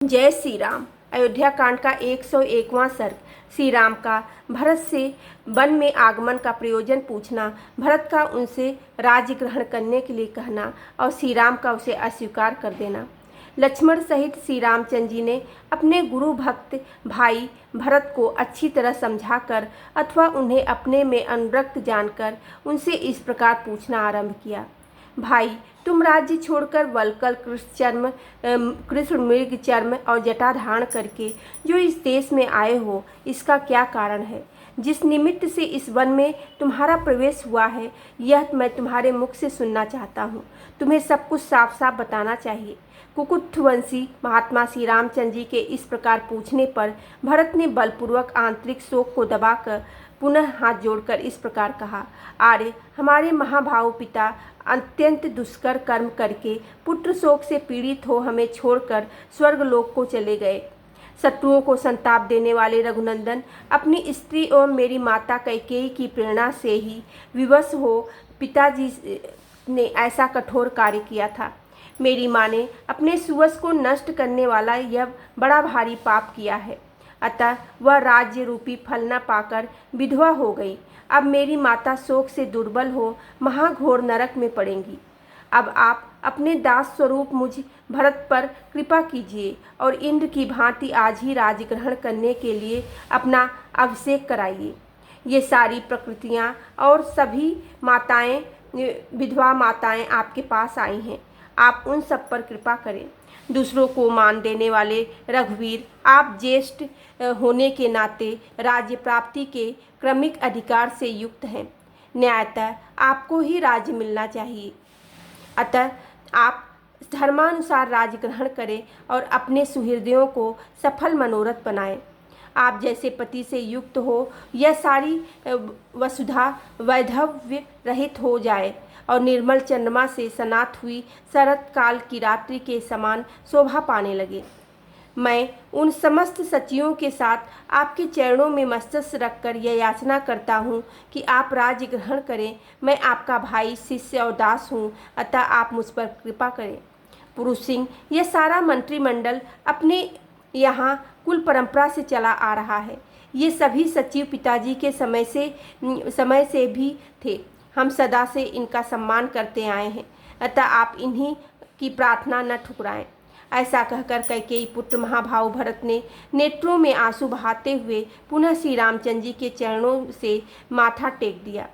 जय श्री राम। अयोध्या कांड का 101वां सर्ग। श्री राम का भरत से वन में आगमन का प्रयोजन पूछना, भरत का उनसे राज्य ग्रहण करने के लिए कहना और श्री राम का उसे अस्वीकार कर देना। लक्ष्मण सहित श्री रामचंद्र जी ने अपने गुरु भक्त भाई भरत को अच्छी तरह समझाकर अथवा उन्हें अपने में अनुरक्त जानकर उनसे इस प्रकार पूछना आरंभ किया। भाई, तुम राज्य छोड़कर वल्कल कृष्ण मृग चर्म और जटा धारण करके जो इस देश में आए हो, इसका क्या कारण है? जिस निमित्त से इस वन में तुम्हारा प्रवेश हुआ है, यह मैं तुम्हारे मुख से सुनना चाहता हूँ। तुम्हें सब कुछ साफ साफ बताना चाहिए। कुकुत्थवंशी महात्मा श्री रामचंद्र जी के इस प्रकार पूछने पर भरत ने बलपूर्वक आंतरिक शोक को दबाकर पुनः हाथ जोड़कर इस प्रकार कहा। आर्य, हमारे महाभाव पिता अत्यंत दुष्कर कर्म करके पुत्र शोक से पीड़ित हो हमें छोड़कर स्वर्गलोक को चले गए। शत्रुओं को संताप देने वाले रघुनंदन अपनी स्त्री एवं मेरी माता कैकेयी की प्रेरणा से ही विवश हो पिताजी ने ऐसा कठोर कार्य किया था। मेरी माँ ने अपने सुवश को नष्ट करने वाला यह बड़ा भारी पाप किया है, अतः वह राज्य रूपी फल न पाकर विधवा हो गई। अब मेरी माता शोक से दुर्बल हो महाघोर नरक में पड़ेंगी। अब आप अपने दास स्वरूप मुझ भरत पर कृपा कीजिए और इंद्र की भांति आज ही राज्य ग्रहण करने के लिए अपना अभिषेक कराइए। ये सारी प्रकृतियाँ और सभी माताएं, विधवा माताएं आपके पास आई हैं। आप उन सब पर कृपा करें। दूसरों को मान देने वाले रघुवीर, आप ज्येष्ठ होने के नाते राज्य प्राप्ति के क्रमिक अधिकार से युक्त हैं। न्यायतः आपको ही राज्य मिलना चाहिए। अतः आप धर्मानुसार राज्य ग्रहण करें और अपने सुहृदयों को सफल मनोरथ बनाएं। आप जैसे पति से युक्त हो, यह सारी वसुधा वैधव्य रहित हो जाए और निर्मल चंद्रमा से सनात हुई शरत काल की रात्रि के समान शोभा पाने लगे। मैं उन समस्त सचियों के साथ आपके चरणों में मस्तक रखकर यह याचना करता हूँ कि आप राज्य ग्रहण करें। मैं आपका भाई, शिष्य और दास हूँ, अतः आप मुझ पर कृपा करें। पुरुष सिंह, यह सारा मंत्रिमंडल अपने यहाँ कुल परंपरा से चला आ रहा है। ये सभी सचिव पिताजी के समय से भी थे। हम सदा से इनका सम्मान करते आए हैं, अतः आप इन्हीं की प्रार्थना न ठुकराएं। ऐसा कहकर कैकेयी पुत्र महाभाव भरत ने नेत्रों में आंसू बहाते हुए पुनः श्री रामचंद्र जी के चरणों से माथा टेक दिया।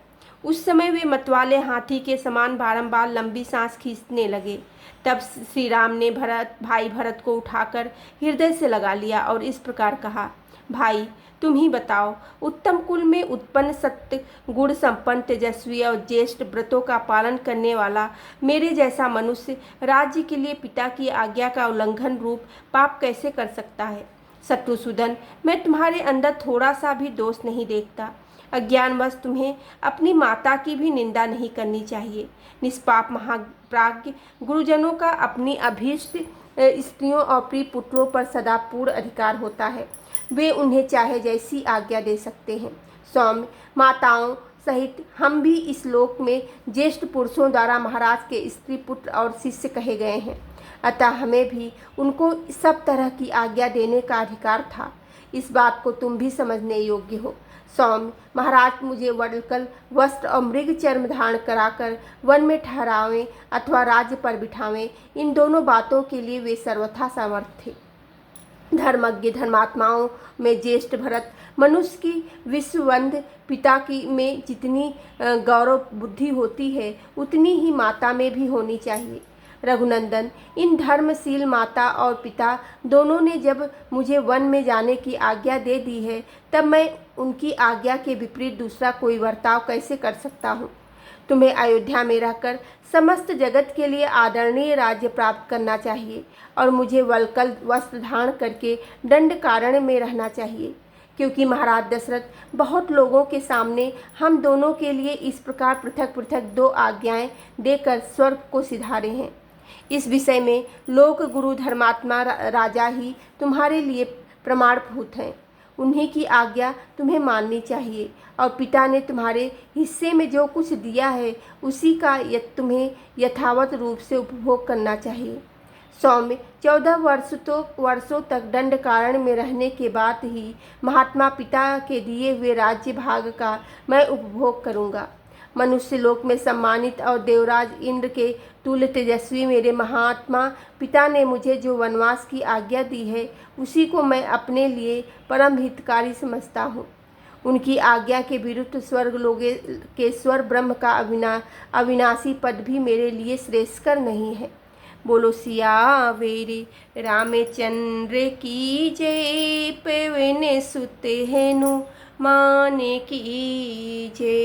उस समय वे मतवाले हाथी के समान बारंबार लंबी सांस खींचने लगे। तब श्री राम ने भाई भरत को उठाकर हृदय से लगा लिया और इस प्रकार कहा। भाई, तुम ही बताओ, उत्तम कुल में उत्पन्न सत्य गुण संपन्न तेजस्वी और ज्येष्ठ व्रतों का पालन करने वाला मेरे जैसा मनुष्य राज्य के लिए पिता की आज्ञा का उल्लंघन रूप पाप कैसे कर सकता है? शत्रुसूदन, मैं तुम्हारे अंदर थोड़ा सा भी दोष नहीं देखता। अज्ञानवश तुम्हें अपनी माता की भी निंदा नहीं करनी चाहिए। निष्पाप महाप्राज्ञ गुरुजनों का अपनी अभीष्ट स्त्रियों और प्रिय पुत्रों पर सदा पूर्ण अधिकार होता है। वे उन्हें चाहे जैसी आज्ञा दे सकते हैं। सौम्य माताओं सहित हम भी इस लोक में ज्येष्ठ पुरुषों द्वारा महाराज के स्त्री पुत्र और शिष्य कहे गए हैं, अतः हमें भी उनको सब तरह की आज्ञा देने का अधिकार था। इस बात को तुम भी समझने योग्य हो। सौम्य महाराज मुझे वल्कल वस्त्र और मृग चर्म धारण कराकर वन में ठहरावें अथवा राज्य पर बिठावें, इन दोनों बातों के लिए वे सर्वथा समर्थ थे। धर्मज्ञ धर्मात्माओं में ज्येष्ठ भरत मनुष्य की विश्ववंद पिता की में जितनी गौरव बुद्धि होती है, उतनी ही माता में भी होनी चाहिए। रघुनंदन, इन धर्मशील माता और पिता दोनों ने जब मुझे वन में जाने की आज्ञा दे दी है, तब मैं उनकी आज्ञा के विपरीत दूसरा कोई बर्ताव कैसे कर सकता हूँ? तुम्हें अयोध्या में रहकर समस्त जगत के लिए आदरणीय राज्य प्राप्त करना चाहिए और मुझे वल्कल वस्त्र धारण करके दंड कारण में रहना चाहिए, क्योंकि महाराज दशरथ बहुत लोगों के सामने हम दोनों के लिए इस प्रकार पृथक पृथक दो आज्ञाएं देकर स्वर्ग को सिधारे हैं। इस विषय में लोक गुरु धर्मात्मा राजा ही तुम्हारे लिए प्रमाणभूत हैं। उन्हीं की आज्ञा तुम्हें माननी चाहिए और पिता ने तुम्हारे हिस्से में जो कुछ दिया है उसी का तुम्हें यथावत रूप से उपभोग करना चाहिए। सौम्य 14 वर्षों तक दंडकारण्य में रहने के बाद ही महात्मा पिता के दिए हुए राज्य भाग का मैं उपभोग करूंगा। मनुष्य लोक में सम्मानित और देवराज इंद्र के तुल्य तेजस्वी मेरे महात्मा पिता ने मुझे जो वनवास की आज्ञा दी है, उसी को मैं अपने लिए परम हितकारी समझता हूँ। उनकी आज्ञा के विरुद्ध स्वर्गलोकेश्वर ब्रह्म का अविनाशी पद भी मेरे लिए श्रेयस्कर नहीं है। बोलो सियावेरी रामचंद्र की जय, पवन सुत हनुमान की जय।